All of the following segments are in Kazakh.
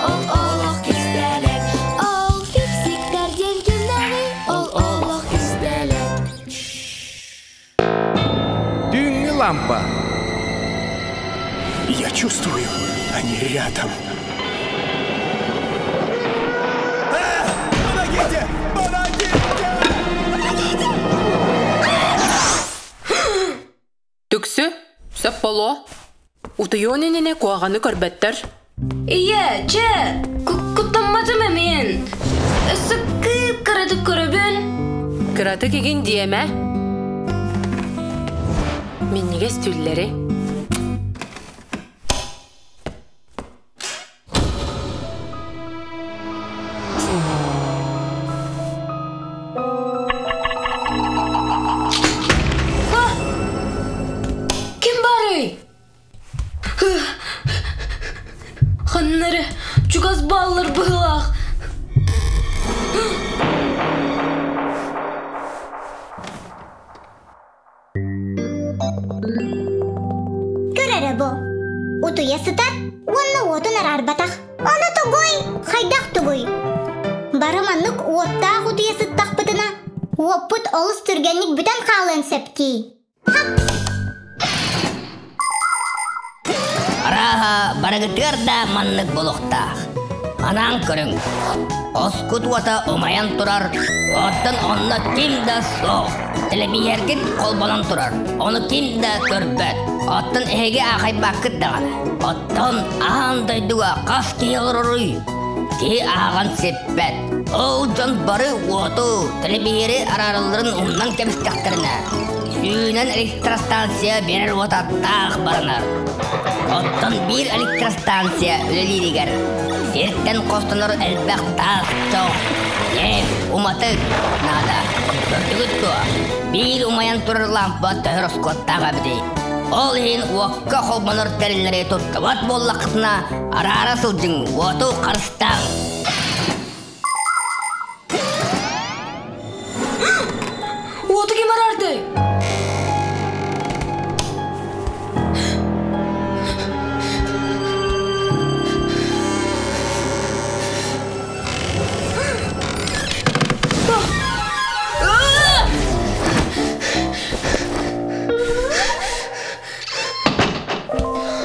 ол олох кистелек. Ол фиксиктер делгеннары, ол олох кистелек. Түңгі лампа. Я чувствую, они рядом. Помогите! Помогите! Түксі, сөп болу. Утайоненене қоғаны көрбеттер. Ие, че, құттанмадым әмен. Өсі кіп қырады көрібін. Кыраты кеген диеме. Мен неге стүллері? Ханнары, чугас баллар бұғылақ. Көрәрі бұ. Утуя сытар, онны отынар арбатақ. Оны тұғой, қайдақ тұғой. Барыманлық оттақ утуя сыттақ бұтына. Оппыт олыс түргенлік бүтін қалын сәпті. Араға барығытыр да манлық болуқтақ. Анан көрің. Оскут уата омаян тұрар. Оттан онна ким да соқ. Телебиерген қолбалан тұрар. Оны ким да көрбәт. Оттан әйге ағай бақыт дағаны. Оттан аған дайдуға қас кейалыр ұрый. Кей аған сепбәт. Ол жон бары уату. Телебиері арарылырын оннан кемістіқтіріне. Сүйінен электростанция берер уататтақ барынар. Оттан bir электростанция өлелерігер. Серттен қостаныр әлбәқ тақ чоқ. Ев, уматык, нада. Көрдігіт туа. Bir умаян тұрыр лампа төхір скоттаға бідей. Ол ең уаққа қолбаныр тәрілері тұттыват боллақытына ара-ара сылжың уату қарыстан. Уаты кем арарды?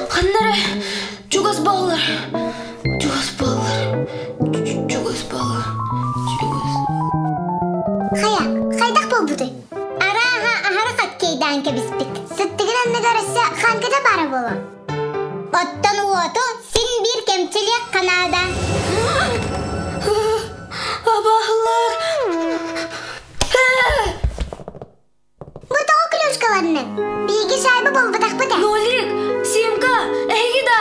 Ханнары, чугас баллар. Қайдақ бол бұды? Араға ағары қаткейдан кебіспік. Сыттығын анны қараса қанкыда бары болу. Оттан уоту сен бір кемчілек қанада. Абағылар. Бұтығы клюшкаларының. Бейгі шайбы бол бұтақ бұта. Нолик, Симка, әйгі да.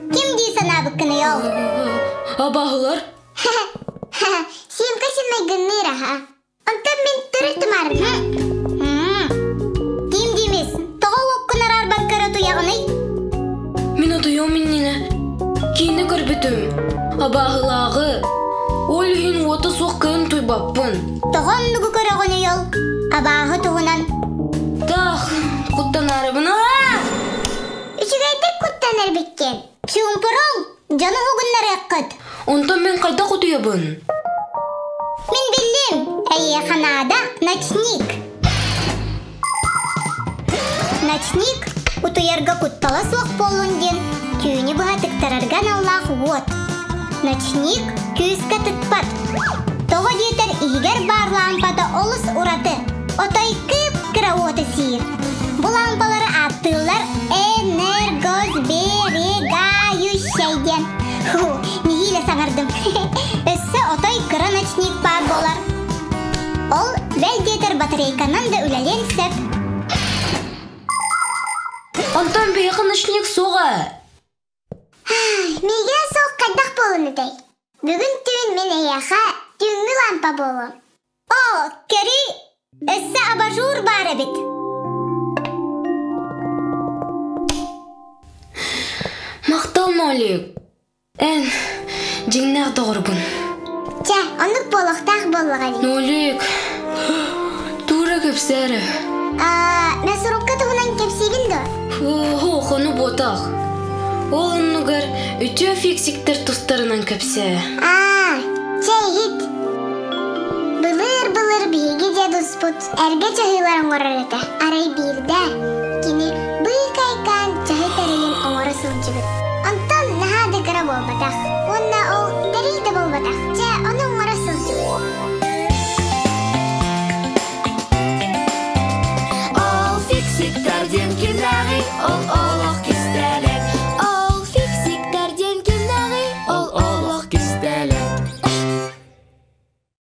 Кім дейсін абыққыны ел? Абағылар. Симка сен майгынны раға. Онтан мен түрі тұмарым. Кім деймес? Тоға оққынар арбаққара тұяғыны? Мен атуям меннені. Кейіні көрбітім. Абағылағы. Ол үйін оты соққын тұйбаппын. Тоған нүгі көріғыны ел. Абағы тұғынан. Тақ, құттанарыбын. Үшігайдық құттанар беккен. Чуымпырол, жаны ғығыннар әққыд. Онтан мен қайда құтыябын? Мен білдім, әйе қанада ночник. Ночник, ұтыярға құттала соқ болунден, күйіні бұға тіктарарған Аллах от. Ночник, күйіскі тықпат. Тоғы дейтер игер бар лампада олыс ұраты. Отай кіп кіра оты сиыр. Бұл лампалары аттылар энергосберегающейден. Негейлі саңырдым. Өссі отай кіра ночник бар болар. Ол вәл дейтер батарейканан да үләлен сәп. Онтан бейқы ночник соға. Меген соқ қайдақ болуны дәй. Бүгін түн мен аяға түнгі лампа болуын. О, кәрі, өссі абажур бар әбет. Мақтал Нолик. Ән, жеңнәқ доғырбын. Жа, онық болуқтақ болуға дей. Нолик, тура көпсәрі. Мен сұрыққа тұғынан кепсейбін ді? Қоны ботақ. Ол ұнығыр үтіо фиксиктер тұстар кытарынан көпсе. Чайгит. Былыр биги дедуспут. Эрге чахиларын орарыта. Арай бирде. Кини бый кайкан чахи тарылын оңоры сылжыгыт. Онтон нахады кара болбатах.